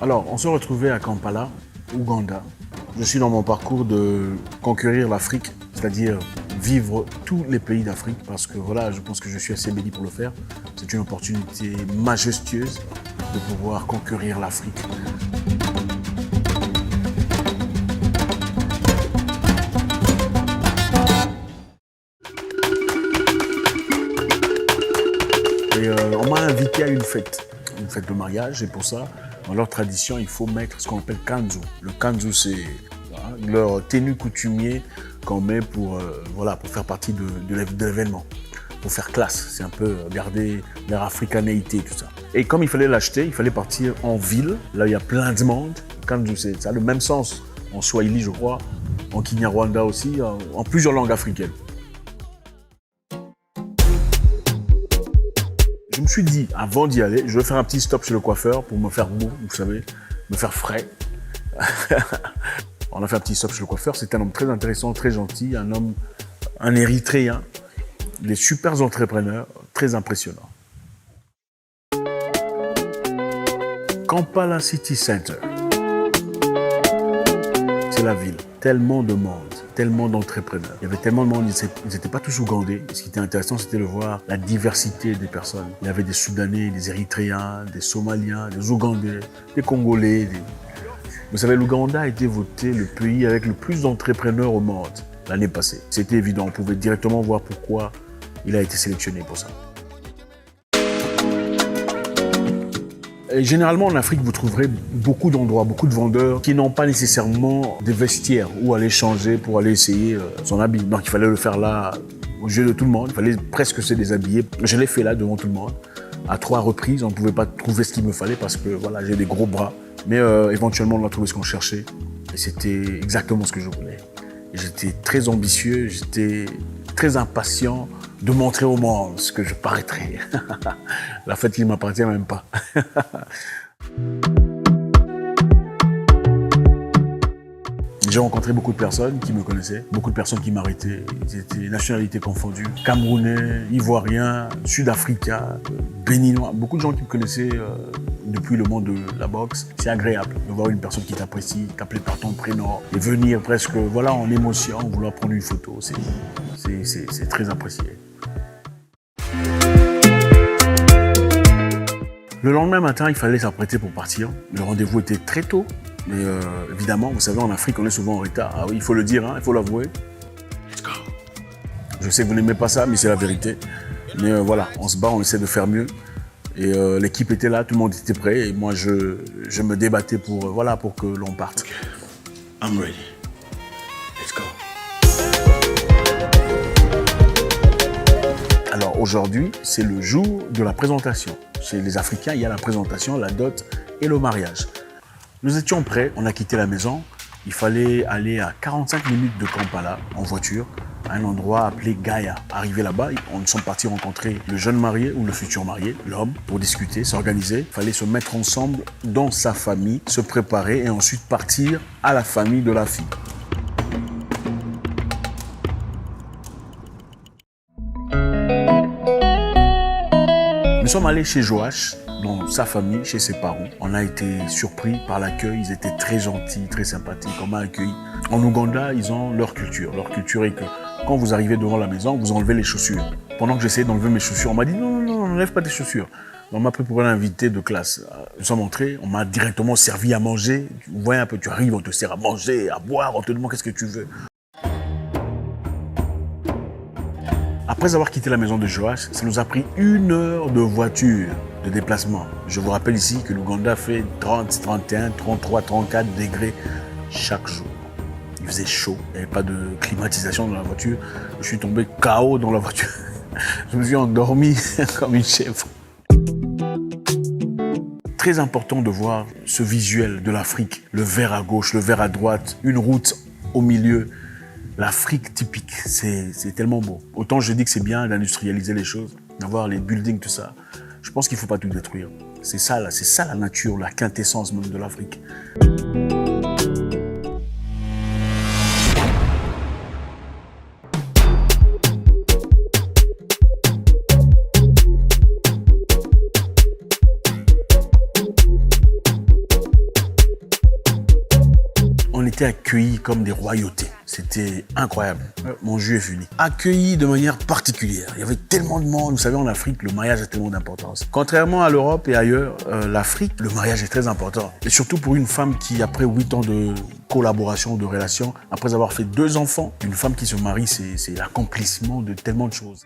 Alors, on se retrouvait à Kampala, Ouganda. Je suis dans mon parcours de conquérir l'Afrique, c'est-à-dire vivre tous les pays d'Afrique, parce que voilà, je pense que je suis assez béni pour le faire. C'est une opportunité majestueuse de pouvoir conquérir l'Afrique. Et on m'a invité à une fête de mariage, et pour ça, dans leur tradition, il faut mettre ce qu'on appelle kanzu. Le kanzu, c'est leur tenue coutumier qu'on met pour faire partie de l'événement, pour faire classe. C'est un peu garder leur africanéité, tout ça. Et comme il fallait l'acheter, il fallait partir en ville, là il y a plein de monde. Kanzu, ça a le même sens en Swahili, je crois, en Kinyarwanda aussi, en plusieurs langues africaines. Je me suis dit, avant d'y aller, je vais faire un petit stop chez le coiffeur pour me faire beau, vous savez, me faire frais. On a fait un petit stop chez le coiffeur. C'est un homme très intéressant, très gentil, un Érythréen, des super entrepreneurs, très impressionnants. Kampala City Center, c'est la ville. Tellement de monde, tellement d'entrepreneurs. Il y avait tellement de monde, ils n'étaient pas tous ougandais. Ce qui était intéressant, c'était de voir la diversité des personnes. Il y avait des Soudanais, des Érythréens, des Somaliens, des Ougandais, des Congolais. Vous savez, l'Ouganda a été voté le pays avec le plus d'entrepreneurs au monde l'année passée. C'était évident, on pouvait directement voir pourquoi il a été sélectionné pour ça. Et généralement, en Afrique, vous trouverez beaucoup d'endroits, beaucoup de vendeurs qui n'ont pas nécessairement des vestiaires où aller changer pour aller essayer son habit. Donc, il fallait le faire là, aux yeux de tout le monde. Il fallait presque se déshabiller. Je l'ai fait là, devant tout le monde. À 3 reprises, on ne pouvait pas trouver ce qu'il me fallait parce que voilà, j'ai des gros bras. Mais éventuellement, on a trouvé ce qu'on cherchait. Et c'était exactement ce que je voulais. J'étais très ambitieux, j'étais très impatient de montrer au monde ce que je paraîtrais. La fête qui ne m'appartient même pas. J'ai rencontré beaucoup de personnes qui me connaissaient, beaucoup de personnes qui m'arrêtaient. Ils étaient nationalités confondues. Camerounais, Ivoiriens, Sud-Africains, Béninois. Beaucoup de gens qui me connaissaient depuis le monde de la boxe. C'est agréable de voir une personne qui t'apprécie, t'appeler par ton prénom et venir presque en émotion, vouloir prendre une photo. C'est très apprécié. Le lendemain matin, il fallait s'apprêter pour partir. Le rendez-vous était très tôt. Mais évidemment, vous savez, en Afrique, on est souvent en retard. Ah oui, il faut le dire, il faut l'avouer. Let's go. Je sais que vous n'aimez pas ça, mais c'est la vérité. Mais voilà, on se bat, on essaie de faire mieux. Et l'équipe était là, tout le monde était prêt. Et moi, je me débattais pour que l'on parte. Okay. I'm ready. Let's go. Alors aujourd'hui, c'est le jour de la présentation. Chez les Africains, il y a la présentation, la dot et le mariage. Nous étions prêts, on a quitté la maison. Il fallait aller à 45 minutes de Kampala en voiture, à un endroit appelé Gaïa. Arrivé là-bas, on sont partis rencontrer le jeune marié ou le futur marié, l'homme, pour discuter, s'organiser. Il fallait se mettre ensemble dans sa famille, se préparer et ensuite partir à la famille de la fille. Nous sommes allés chez Joach, dans sa famille, chez ses parents. On a été surpris par l'accueil, ils étaient très gentils, très sympathiques, on m'a accueilli. En Ouganda, ils ont leur culture. Leur culture est que quand vous arrivez devant la maison, vous enlevez les chaussures. Pendant que j'essayais d'enlever mes chaussures, on m'a dit non, n'enlève pas tes chaussures. On m'a pris pour un invité de classe. Nous sommes entrés, on m'a directement servi à manger. Vous voyez un peu, tu arrives, on te sert à manger, à boire, on te demande qu'est-ce que tu veux. Après avoir quitté la maison de Joach, ça nous a pris 1 heure de voiture de déplacement. Je vous rappelle ici que l'Ouganda fait 30, 31, 33, 34 degrés chaque jour. Il faisait chaud, il n'y avait pas de climatisation dans la voiture. Je suis tombé KO dans la voiture. Je me suis endormi comme une chèvre. Très important de voir ce visuel de l'Afrique. Le vert à gauche, le vert à droite, une route au milieu. L'Afrique typique, c'est tellement beau. Autant je dis que c'est bien d'industrialiser les choses, d'avoir les buildings, tout ça. Je pense qu'il ne faut pas tout détruire. C'est ça la nature, la quintessence même de l'Afrique. été accueillis comme des royautés. C'était incroyable. Mon juif uni. Accueillis de manière particulière. Il y avait tellement de monde. Vous savez, en Afrique, le mariage a tellement d'importance. Contrairement à l'Europe et ailleurs, l'Afrique, le mariage est très important. Et surtout pour une femme qui, après 8 ans de collaboration, de relation, après avoir fait 2 enfants, une femme qui se marie, c'est l'accomplissement de tellement de choses.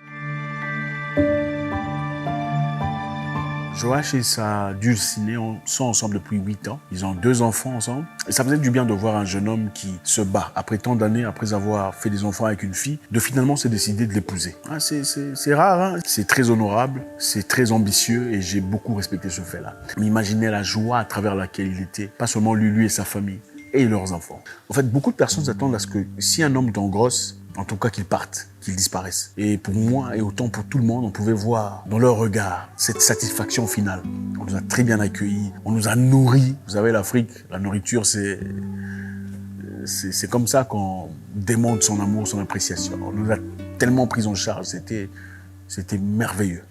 Joach et sa dulcinée sont ensemble depuis 8 ans. Ils ont 2 enfants ensemble. Et ça faisait du bien de voir un jeune homme qui se bat, après tant d'années, après avoir fait des enfants avec une fille, de finalement se décider de l'épouser. Ah, c'est rare, hein? C'est très honorable, c'est très ambitieux et j'ai beaucoup respecté ce fait-là. Mais imaginez la joie à travers laquelle il était, pas seulement lui et sa famille, et leurs enfants. En fait, beaucoup de personnes s'attendent à ce que si un homme t'engrosse, en tout cas qu'il parte, qu'il disparaisse. Et pour moi, et autant pour tout le monde, on pouvait voir dans leur regard cette satisfaction finale. On nous a très bien accueillis, on nous a nourris. Vous savez, l'Afrique, la nourriture, c'est comme ça qu'on démontre son amour, son appréciation. On nous a tellement pris en charge, c'était merveilleux.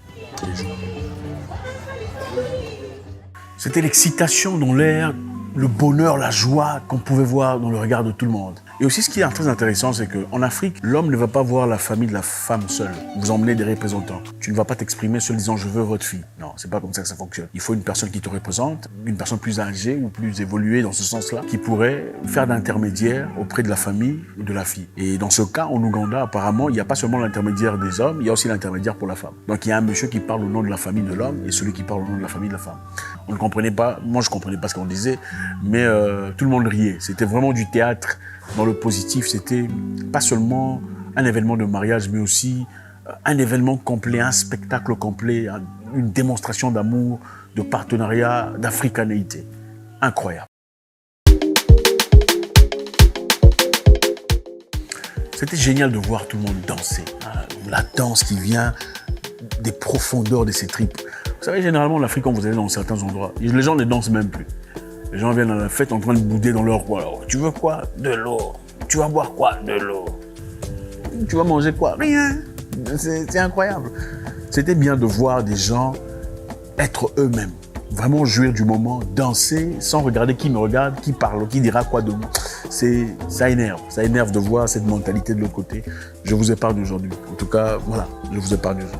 C'était l'excitation dans l'air, le bonheur, la joie qu'on pouvait voir dans le regard de tout le monde. Et aussi, ce qui est très intéressant, c'est qu'en Afrique, l'homme ne va pas voir la famille de la femme seule. Vous emmenez des représentants. Tu ne vas pas t'exprimer seul disant « je veux votre fille ». Non, c'est pas comme ça que ça fonctionne. Il faut une personne qui te représente, une personne plus âgée ou plus évoluée dans ce sens-là, qui pourrait faire d'intermédiaire auprès de la famille ou de la fille. Et dans ce cas, en Ouganda, apparemment, il n'y a pas seulement l'intermédiaire des hommes, il y a aussi l'intermédiaire pour la femme. Donc il y a un monsieur qui parle au nom de la famille de l'homme et celui qui parle au nom de la famille de la femme. On ne comprenait pas, moi je ne comprenais pas ce qu'on disait, mais tout le monde riait. C'était vraiment du théâtre. Dans le positif, c'était pas seulement un événement de mariage, mais aussi un événement complet, un spectacle complet, une démonstration d'amour, de partenariat, d'africanéité. Incroyable. C'était génial de voir tout le monde danser. La danse qui vient des profondeurs de ses tripes. Vous savez, généralement, en Afrique, quand vous allez dans certains endroits, les gens ne dansent même plus. Les gens viennent à la fête en train de bouder dans leur coin. Alors, tu veux quoi? De l'eau. Tu vas boire quoi? De l'eau. Tu vas manger quoi? Rien. C'est incroyable. C'était bien de voir des gens être eux-mêmes. Vraiment jouir du moment, danser sans regarder qui me regarde, qui parle, qui dira quoi de moi. Ça énerve. Ça énerve de voir cette mentalité de l'autre côté. Je vous épargne aujourd'hui. En tout cas, voilà, je vous épargne aujourd'hui.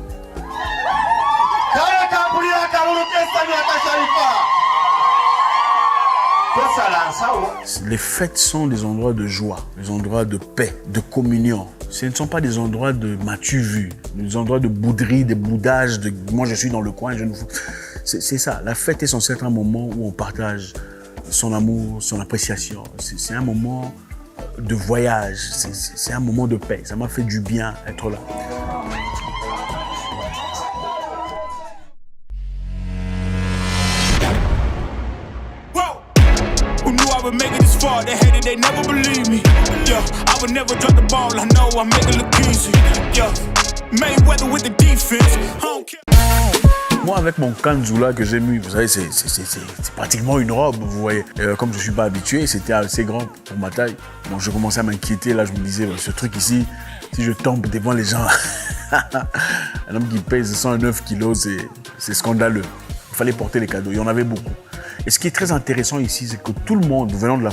Les fêtes sont des endroits de joie, des endroits de paix, de communion. Ce ne sont pas des endroits de m'as-tu vu, des endroits de bouderie, de boudage, de moi je suis dans le coin, je ne fous. C'est ça, la fête est censée être un moment où on partage son amour, son appréciation. C'est un moment de voyage, c'est un moment de paix. Ça m'a fait du bien être là. I would make it this far, they hated, they never believe me. Yeah, I would never drop the ball, I know I make it look easy. Yeah, Mayweather with the defense. Moi, avec mon kanzula que j'ai mis, vous savez, c'est pratiquement une robe, vous voyez. Comme je ne suis pas habitué, c'était assez grand pour ma taille. Bon, je commençais à m'inquiéter, là, je me disais, ce truc ici, si je tombe devant les gens, un homme qui pèse 109 kilos, c'est scandaleux. Il fallait porter les cadeaux, il y en avait beaucoup. Et ce qui est très intéressant ici, c'est que tout le monde, venant de la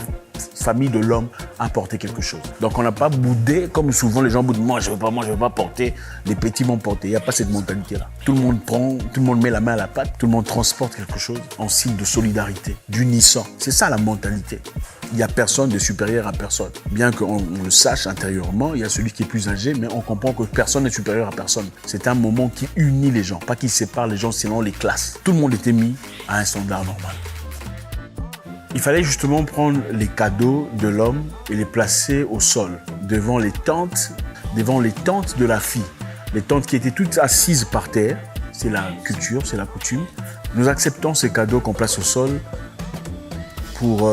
famille de l'homme, a apporté quelque chose. Donc on n'a pas boudé, comme souvent les gens boudent, moi je veux pas porter, les petits vont porter. Il n'y a pas cette mentalité-là. Tout le monde prend, tout le monde met la main à la pâte, tout le monde transporte quelque chose en signe de solidarité, d'unisson. C'est ça la mentalité. Il n'y a personne de supérieur à personne. Bien qu'on le sache intérieurement, il y a celui qui est plus âgé, mais on comprend que personne n'est supérieur à personne. C'est un moment qui unit les gens, pas qui sépare les gens selon les classes. Tout le monde était mis à un standard normal. Il fallait justement prendre les cadeaux de l'homme et les placer au sol, devant les tentes de la fille. Les tantes qui étaient toutes assises par terre, c'est la culture, c'est la coutume. Nous acceptons ces cadeaux qu'on place au sol pour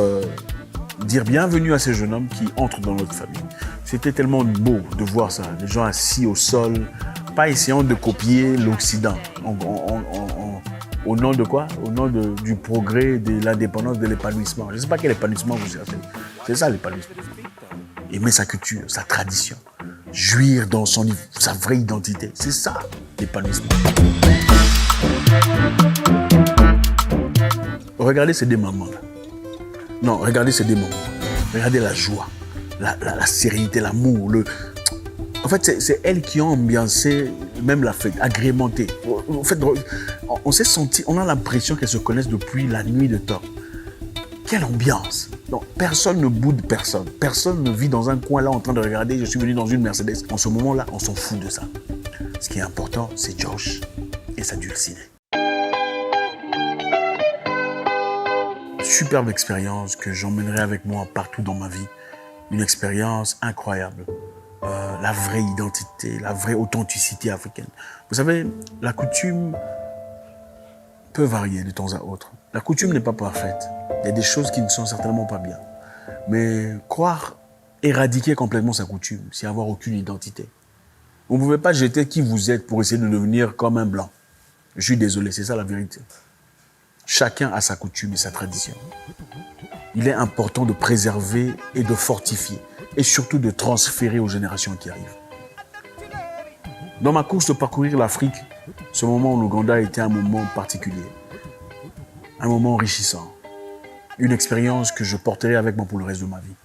dire bienvenue à ces jeunes hommes qui entrent dans notre famille. C'était tellement beau de voir ça, les gens assis au sol, pas essayant de copier l'Occident. Au nom de quoi? Au nom du progrès, de l'indépendance, de l'épanouissement. Je ne sais pas quel épanouissement vous cherchez. C'est ça l'épanouissement. Aimer sa culture, sa tradition. Jouir dans sa vraie identité. C'est ça l'épanouissement. Regardez ces deux mamans là. Non, regardez ces deux mamans. Regardez la joie, la sérénité, l'amour. En fait, c'est elles qui ont ambiancé même la fête, agrémenté. En fait, on s'est senti, on a l'impression qu'elles se connaissent depuis la nuit de temps. Quelle ambiance! Donc, personne ne boude personne. Personne ne vit dans un coin là en train de regarder, je suis venu dans une Mercedes. En ce moment-là, on s'en fout de ça. Ce qui est important, c'est Josh et sa dulcinée. Superbe expérience que j'emmènerai avec moi partout dans ma vie. Une expérience incroyable. La vraie identité, la vraie authenticité africaine. Vous savez, la coutume peut varier de temps à autre. La coutume n'est pas parfaite. Il y a des choses qui ne sont certainement pas bien. Mais croire éradiquer complètement sa coutume, c'est avoir aucune identité. Vous ne pouvez pas jeter qui vous êtes pour essayer de devenir comme un blanc. Je suis désolé, c'est ça la vérité. Chacun a sa coutume et sa tradition. Il est important de préserver et de fortifier, et surtout de transférer aux générations qui arrivent. Dans ma course de parcourir l'Afrique, ce moment en Ouganda a été un moment particulier, un moment enrichissant, une expérience que je porterai avec moi pour le reste de ma vie.